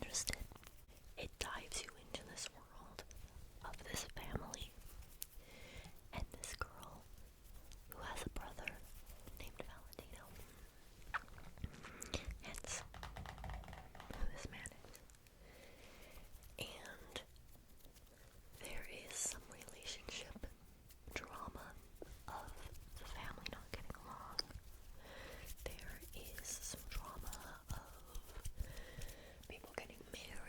interested, it dives you into this world of this family and this girl who has a brother named Valentino, hence who this man is. And there is some relationship drama of the family not getting along. There is some drama of people getting married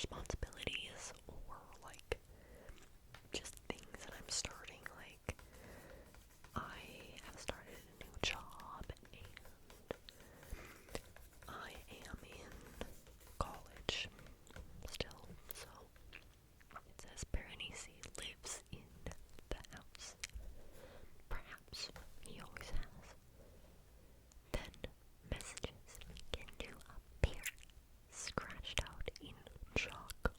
responsibilities or like just things that I'm starting. Like, I have started a new job and I am in college still, so it says Piranesi lives in the house. Perhaps he always has. Then messages begin to appear, scratched out in chalk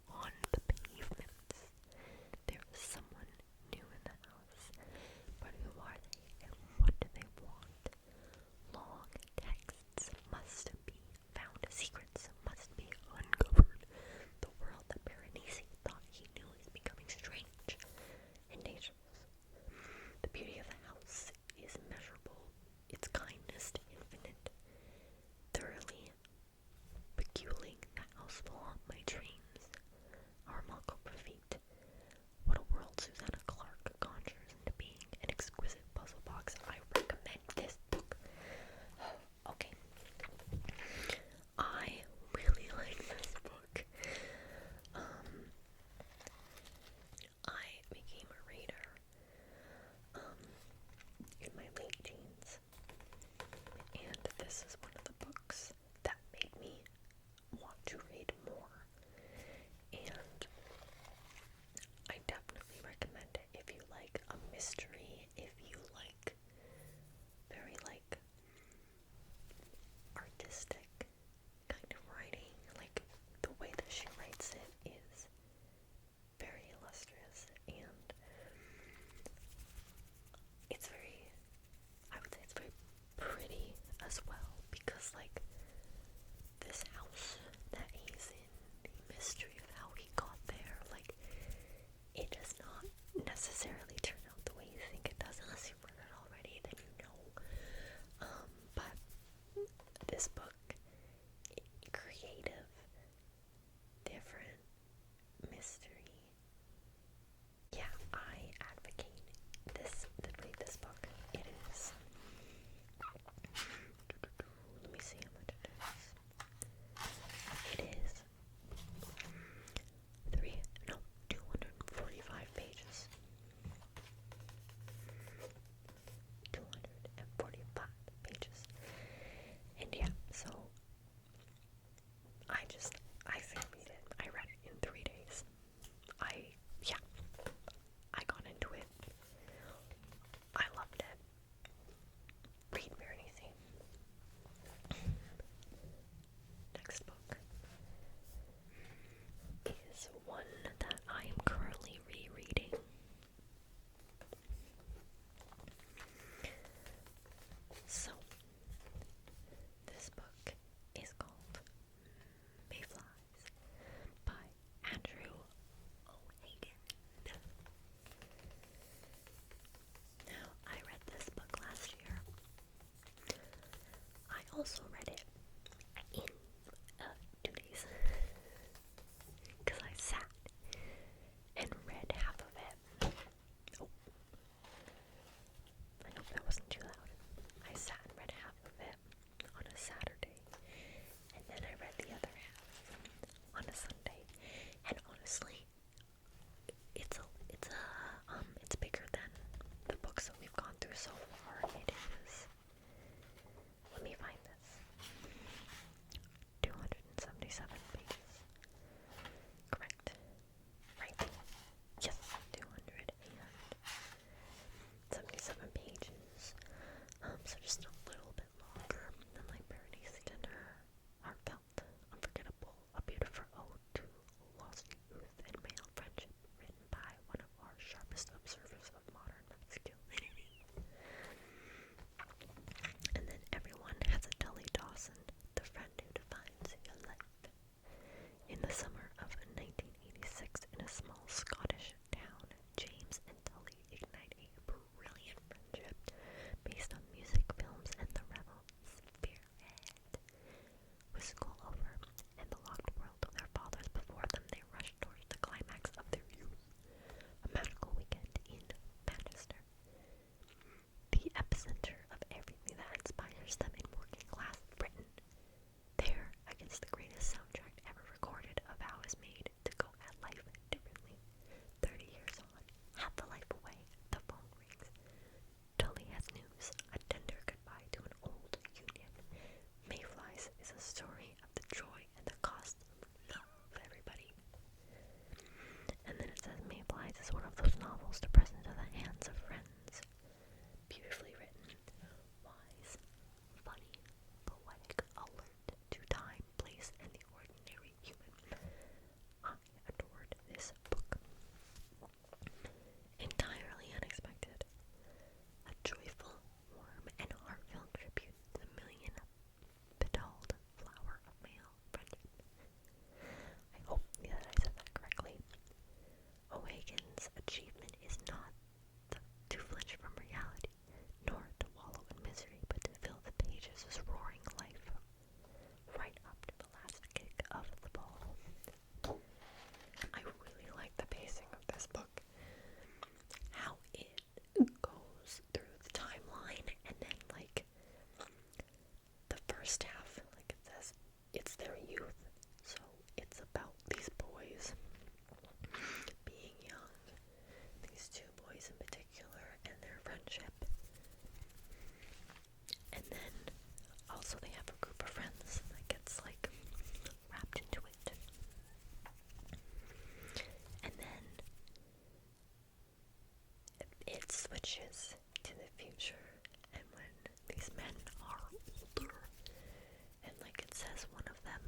as one of them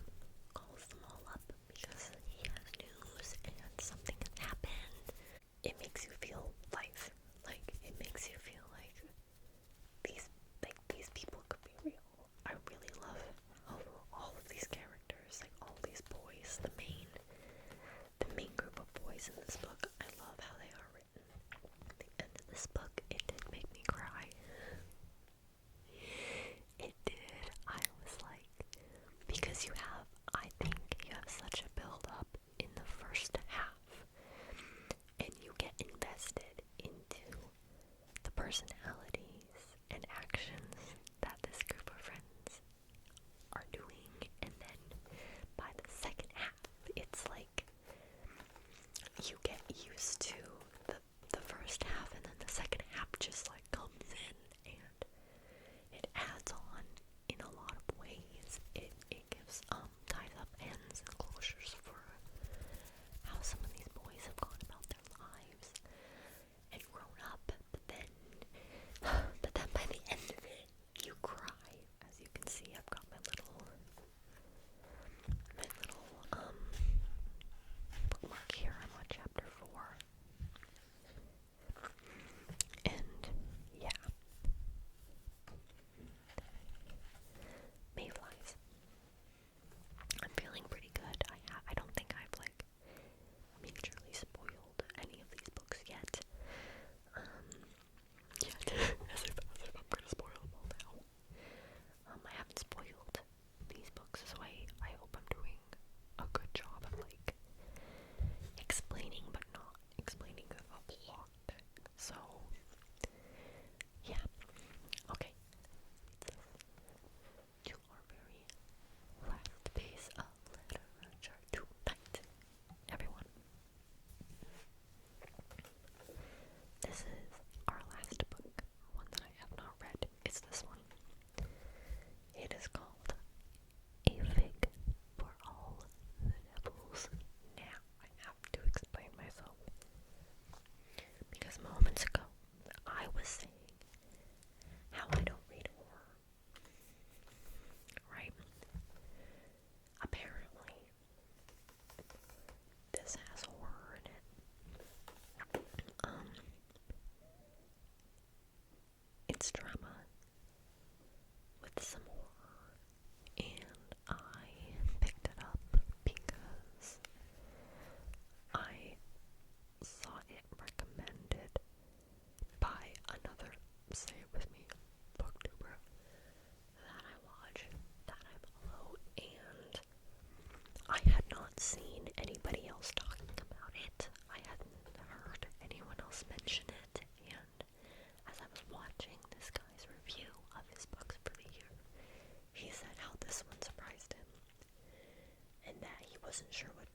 calls them all up because he has news and something has happened. It makes you feel life. Like, it makes you feel like these people could be real. I really love all of these characters, like all these boys, the main group of boys in this book. I love how they are written. At the end of this book, it did make me cry. It did. I was like, because I think you have such a build up in the first half, and you get invested into the personalities and actions that this group of friends are doing, and then by the second half, it's like you get used to the first half, and then the second half just like comes in and it adds on in a lot of ways. It gives ties up ends and closures for how some of these boys have gone about their lives and grown up, but then by the end of it, you cry. As you can see, I've got my little bookmark here. I'm on chapter 4. And yeah. Mayflies. I'm feeling pretty good. I don't think I've like majorly spoiled any of these books yet. As if I'm gonna spoil them all now. I haven't spoiled these books, so I hope I'm doing a good job of like explaining, but not explaining a plot. So yeah, okay. To our very last piece of literature tonight, everyone. This is our last book, one that I have not read. It's this one. It is called A Fig for All the Devils. Now, I have to explain myself. Because moments ago, I was saying how I don't read horror. Right? Apparently, this has horror in it. It's drama with some horror, and I picked it up because I saw it recommended by another, say it with me, booktuber that I watch, that I follow, and I had not seen anybody else talking about it. I hadn't heard anyone else mention it, and as I was watching this guy's review of his books for the year, he said how this one surprised him, and that he wasn't sure what